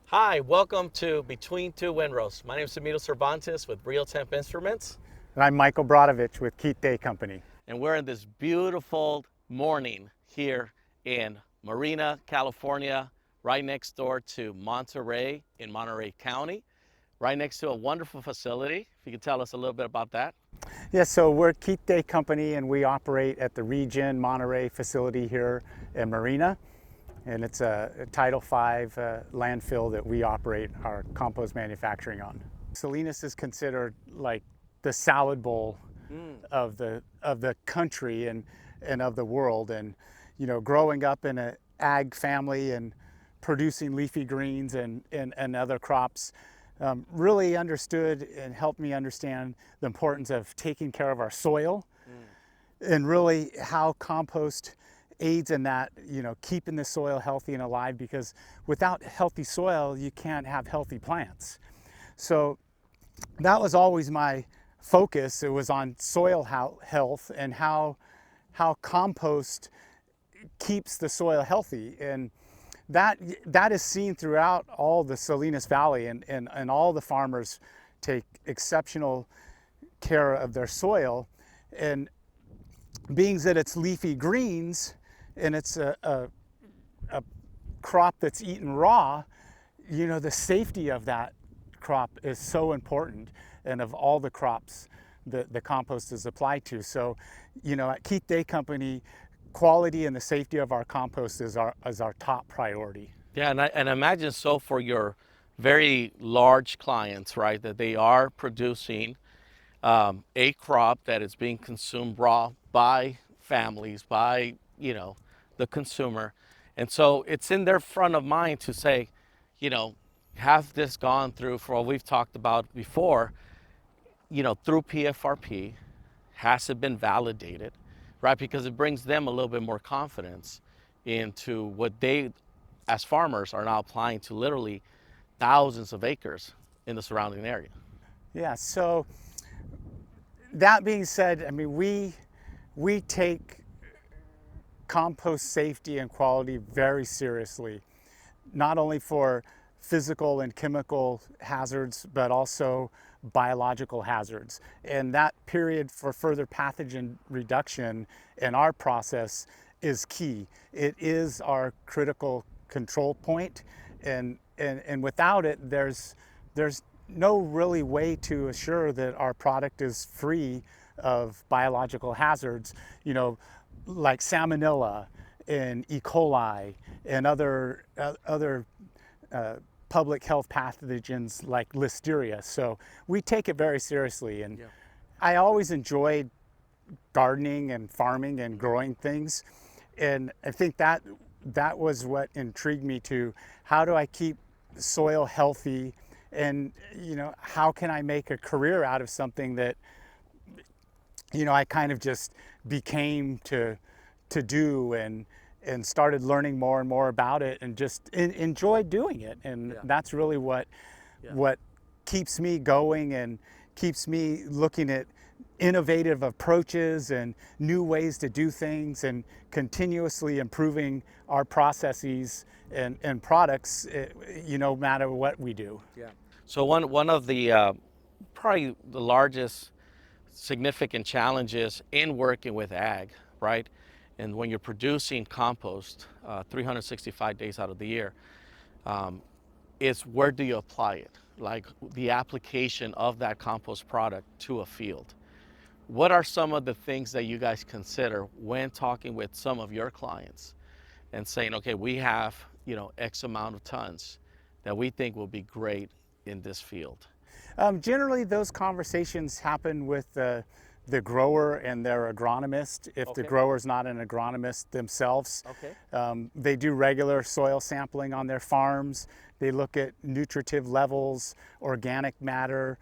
Hi, welcome to Between Two Windrows. My name is Emilio Cervantes with Reotemp Instruments, And I'm Michael Brautovich with Keith Day Company. and we're in this beautiful morning here in Marina, California, right next door to Monterey in Monterey County, right next to a wonderful facility. If you could tell us a little bit about that. Yeah, so we're Keith Day Company and we operate at the Region Monterey facility here in Marina. And it's a Title V landfill that we operate our compost manufacturing on. Salinas is considered like the salad bowl of the country and of the world. And growing up in an ag family and producing leafy greens and other crops, really understood and helped me understand the importance of taking care of our soil and really how compost aids in that, keeping the soil healthy and alive, because without healthy soil, you can't have healthy plants. So that was always my focus. It was on soil health and how compost keeps the soil healthy. And that is seen throughout all the Salinas Valley, and all the farmers take exceptional care of their soil. And being that it's leafy greens and it's a crop that's eaten raw, the safety of that crop is so important, and of all the crops that the compost is applied to. So, at Keith Day Company, quality and the safety of our compost is our top priority. Yeah, and I imagine so for your very large clients, right, that they are producing a crop that is being consumed raw by families, by, the consumer. And so it's in their front of mind to say, you know, have this gone through for what we've talked about before, through PFRP? Has it been validated, right? Because it brings them a little bit more confidence into what they, as farmers, are now applying to literally thousands of acres in the surrounding area. Yeah, so that being said, I mean, we take compost safety and quality very seriously, not only for physical and chemical hazards, but also biological hazards. And that period for further pathogen reduction in our process is key. It is our critical control point, and without it, there's no really way to assure that our product is free of biological hazards, like salmonella and E. coli and other public health pathogens like listeria. So we take it very seriously. And I always enjoyed gardening and farming and growing things. And I think that was what intrigued me to how do I keep soil healthy, and how can I make a career out of something that I kind of just became to do, and started learning more and more about it, and just enjoyed doing it. And that's really what keeps me going and keeps me looking at innovative approaches and new ways to do things, and continuously improving our processes and products, no matter what we do. Yeah. So one of the probably the largest significant challenges in working with ag, right? And when you're producing compost 365 days out of the year, is where do you apply it? Like the application of that compost product to a field. What are some of the things that you guys consider when talking with some of your clients and saying, okay, we have, X amount of tons that we think will be great in this field? Generally, those conversations happen with the grower and their agronomist. If the grower's not an agronomist themselves, they do regular soil sampling on their farms. They look at nutritive levels, organic matter,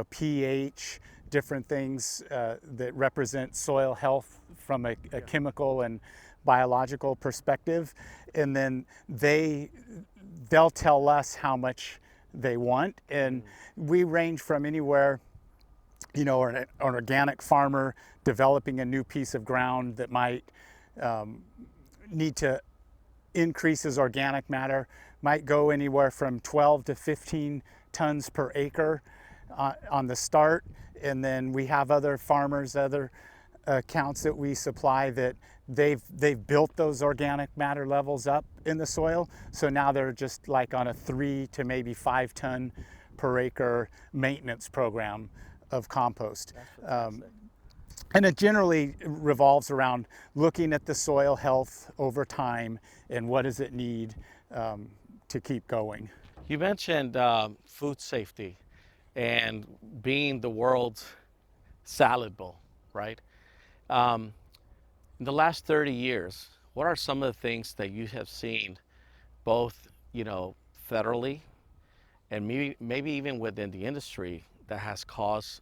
pH, different things that represent soil health from a chemical and biological perspective. And then they'll tell us how much they want. And we range from anywhere, an organic farmer developing a new piece of ground that might need to increases organic matter, might go anywhere from 12 to 15 tons per acre on the start. And then we have other farmers, other accounts that we supply that they've built those organic matter levels up in the soil. So now they're just like on a 3 to maybe 5 ton per acre maintenance program of compost. And it generally revolves around looking at the soil health over time and what does it need to keep going. You mentioned food safety and being the world's salad bowl, right? In the last 30 years, what are some of the things that you have seen both, federally and maybe even within the industry that has caused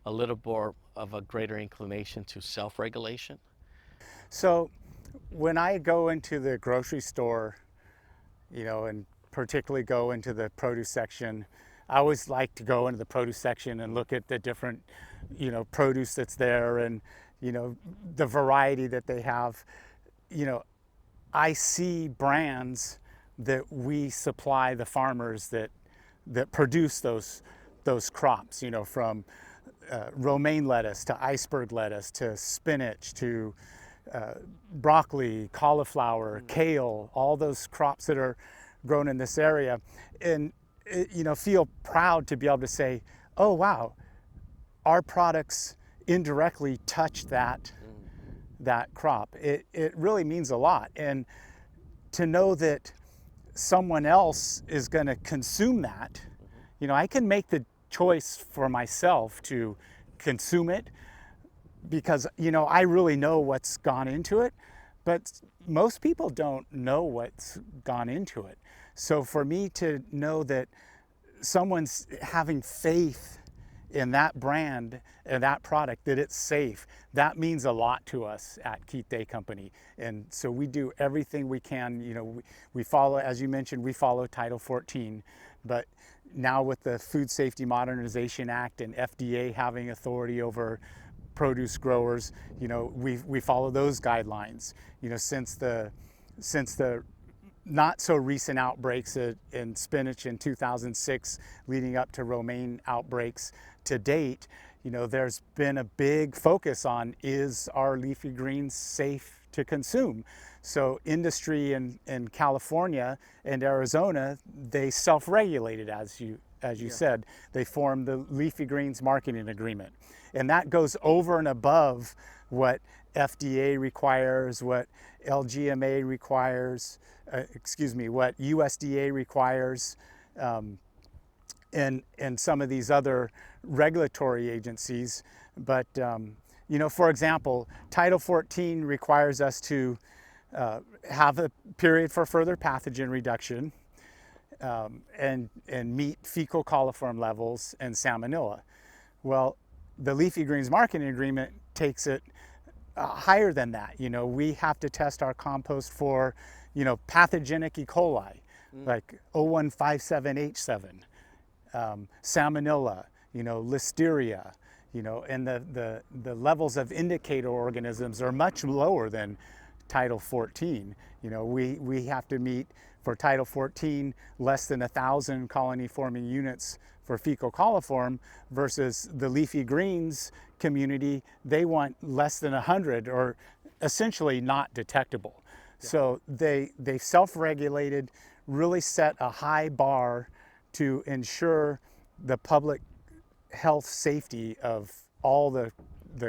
a little more of a greater inclination to self-regulation? So when I go into the grocery store, and particularly go into the produce section, I always like to go into the produce section and look at the different, produce that's there and, the variety that they have. I see brands that we supply the farmers that produce those crops, from romaine lettuce to iceberg lettuce to spinach to broccoli, cauliflower, kale, all those crops that are grown in this area. And feel proud to be able to say, oh wow, our products indirectly touch that crop. It really means a lot. And to know that someone else is going to consume that, I can make the choice for myself to consume it because, I really know what's gone into it, but most people don't know what's gone into it. So for me to know that someone's having faith in that brand and that product, that it's safe, that means a lot to us at Keith Day Company. And so we do everything we can. We follow, as you mentioned, we follow Title 14, but now with the Food Safety Modernization Act and FDA having authority over produce growers, we follow those guidelines. Since the not so recent outbreaks in spinach in 2006 leading up to romaine outbreaks to date, there's been a big focus on, is our leafy greens safe to consume? So industry in California and Arizona, they self-regulated, as you said. They formed the Leafy Greens Marketing Agreement. And that goes over and above what FDA requires, what LGMA requires, what USDA requires, and some of these other regulatory agencies. But, for example, Title 14 requires us to have a period for further pathogen reduction and meet fecal coliform levels and salmonella. Well, the Leafy Greens Marketing Agreement takes it higher than that. We have to test our compost for, pathogenic E. coli, like O157H7, salmonella, listeria, and the levels of indicator organisms are much lower than Title 14. We have to meet for Title 14 less than 1,000 colony forming units for fecal coliform versus the leafy greens community, they want less than 100 or essentially not detectable. Yeah. So they self-regulated, really set a high bar to ensure the public health safety of all the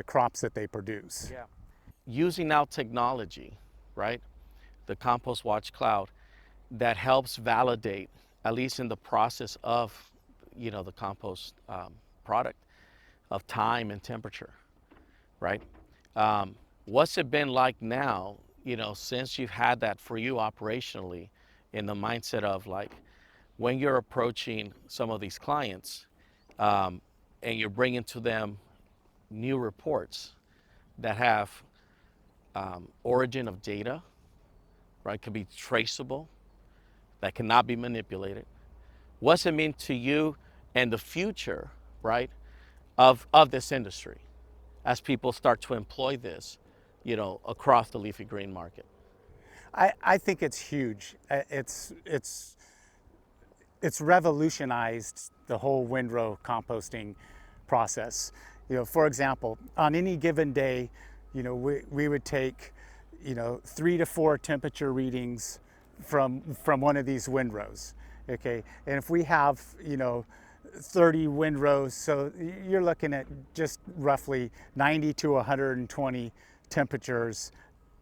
crops that they produce. Yeah. Using now technology, right? The Compost Watch Cloud that helps validate, at least in the process of, the compost product, of time and temperature, right? What's it been like now, since you've had that for you operationally, in the mindset of like, when you're approaching some of these clients and you're bringing to them new reports that have origin of data, right, can be traceable, that cannot be manipulated. What's it mean to you and the future, right, of this industry as people start to employ this, across the leafy green market? I think it's huge. It's revolutionized the whole windrow composting process. For example, on any given day, we would take, 3 to 4 temperature readings from one of these windrows. Okay, and if we have, 30 windrows, so you're looking at just roughly 90 to 120 temperatures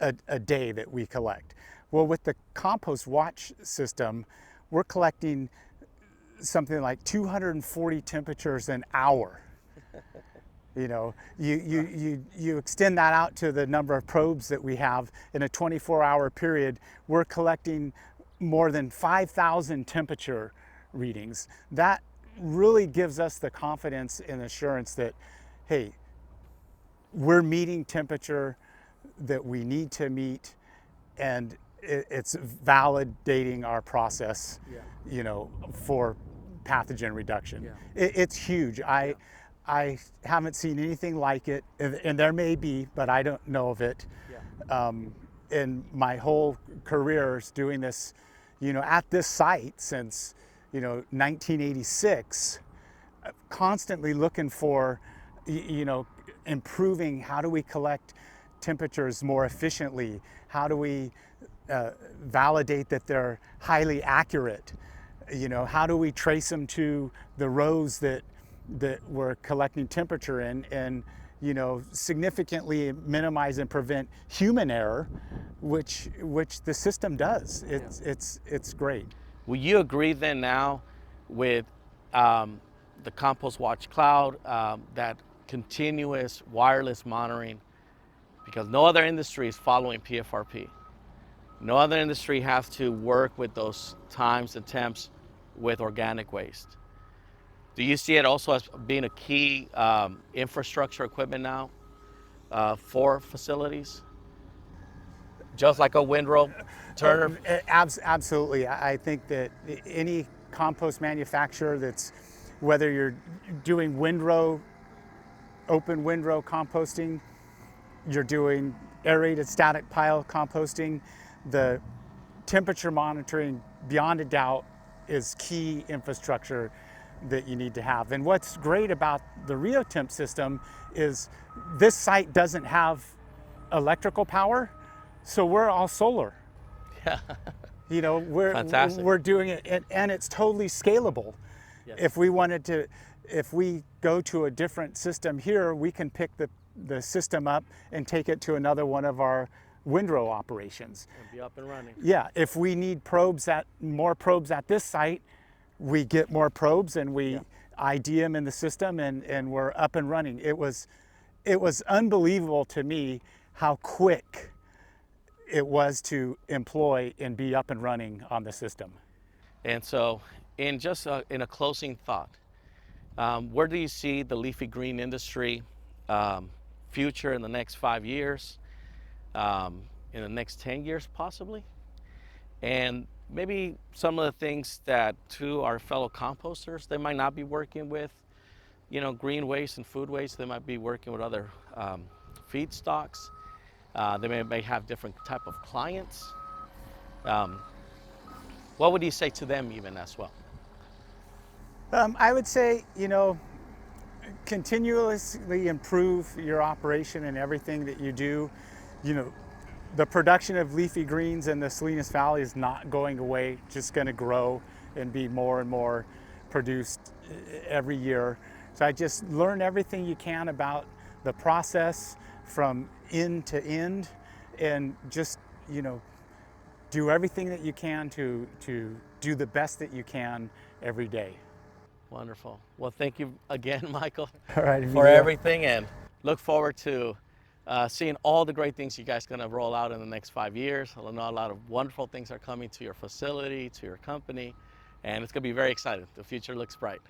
a day that we collect. Well, with the compost watch system, we're collecting something like 240 temperatures an hour. You extend that out to the number of probes that we have in a 24-hour period. We're collecting more than 5,000 temperature readings. That really gives us the confidence and assurance that, hey, we're meeting temperature that we need to meet, and it's validating our process, for pathogen reduction. Yeah. It's huge. I haven't seen anything like it, and there may be, but I don't know of it. Yeah. In my whole career doing this, at this site since, 1986, constantly looking for, improving how do we collect temperatures more efficiently? How do we validate that they're highly accurate? How do we trace them to the rows that we're collecting temperature in, and significantly minimize and prevent human error, which the system does. It's great. Will you agree then now with the Compost Watch Cloud, that continuous wireless monitoring? Because no other industry is following PFRP. No other industry has to work with those times and temps with organic waste. Do you see it also as being a key infrastructure equipment now for facilities? Just like a windrow turner? Absolutely. I think that any compost manufacturer that's, whether you're doing open windrow composting, you're doing aerated static pile composting, the temperature monitoring, beyond a doubt, is key infrastructure that you need to have. And what's great about the Reotemp system is this site doesn't have electrical power, so we're all solar. Yeah. Fantastic. We're doing it, and it's totally scalable. Yes. If we go to a different system here, we can pick the system up and take it to another one of our windrow operations. And be up and running. Yeah, if we need more probes at this site, we get more probes and we ID them in the system, and we're up and running. It was unbelievable to me how quick it was to employ and be up and running on the system. And so, in a closing thought, where do you see the leafy green industry future in the next 5 years, in the next 10 years possibly? And maybe some of the things that to our fellow composters, they might not be working with, green waste and food waste. They might be working with other feedstocks. They may have different type of clients. What would you say to them even as well? I would say, continuously improve your operation and everything that you do. The production of leafy greens in the Salinas Valley is not going away, just going to grow and be more and more produced every year. So I just learn everything you can about the process from end to end, and just, do everything that you can to do the best that you can every day. Wonderful. Well, thank you again, Michael, All right, for everything, and look forward to seeing all the great things you guys are going to roll out in the next 5 years. I know a lot of wonderful things are coming to your facility, to your company, and it's going to be very exciting. The future looks bright.